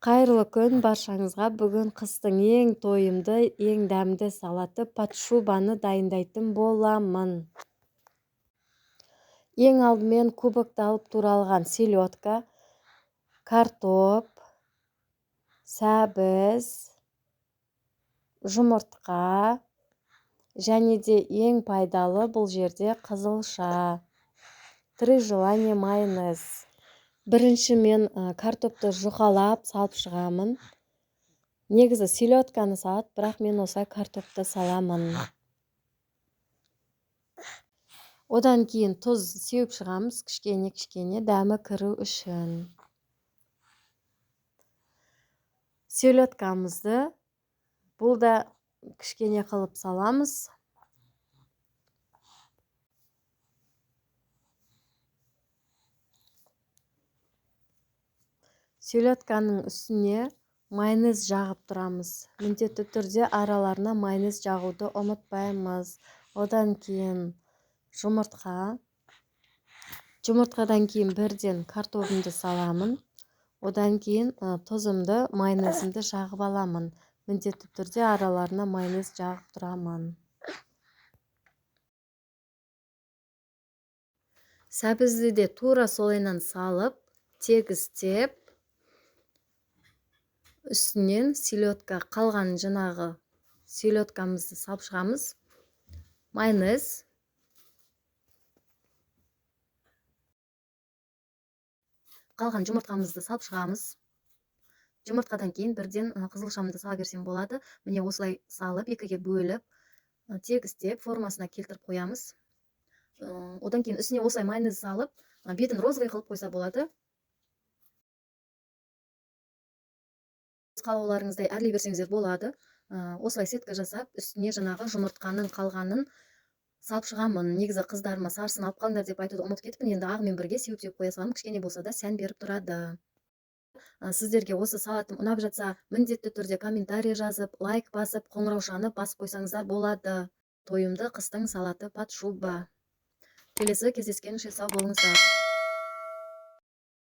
Қайырлы күн баршаңызға. Бүгін қыстың ең тойымды, ең дәмді салаты патшубаны дайындайтын боламын. Ең алдымен кубокта алып туралған селедка, картоп, сәбіз, жұмыртқа және де ең пайдалы бұл жерде қызылша, 3 желание майонез. Бірінші мен картопты жұқалап салып шығамын. Негізі селедканы салат, бірақ мен осылай картопты саламын. Одан кейін тұз сеуіп шығамыз, кішкене дәмі кіру үшін. Селедкамызды бұл да кішкене қылып саламыз. Селедканың үстіне майонез жағып тұрамыз. Міндетті түрде араларына майонез жағуды ұмытпаймыз. Одан кейін жұмыртқа. Жұмыртқадан кейін бірден картопымды саламын. Одан кейін тұзымды, майонезімді жағып аламын. Міндетті түрде араларына майонез жағып тұрамын. Сәбізді де тура солайынан салып, тегістеп, үстінен селедка қалған жаңағы селедкамызды салып шығамыз. Майонез. Қалған жұмыртқамызды салып шығамыз. Жұмыртқадан кейін бірден қызылшамды сала берсем болады. Міне осылай салып, екіге бөліп, тегістеп, формасына келтіріп қоямыз. Одан кейін үстіне осылай майонез салып, бетін розовый қылып қойса болады. Қалауларыңыздай әрлей берсеңіздер болады. Осылай сетка жасап, үстіне жаңағы жұмыртқаның қалғанын салып шығамын. Негізі қыздарыма сарысын алып қалыңдар деп айтуды ұмытып кетіппін. Енді ағымен бірге сеуіп қоя саламын. Кішкене болса да сән беріп тұрады. Сіздерге осы салатым ұнап жатса, міндетті түрде комментарий жазып, лайк басып, қоңыраушаны басып қойсаңыздар болады. Тойымды қыстың салаты патшуба. Келесі кездескенше сау болыңыздар.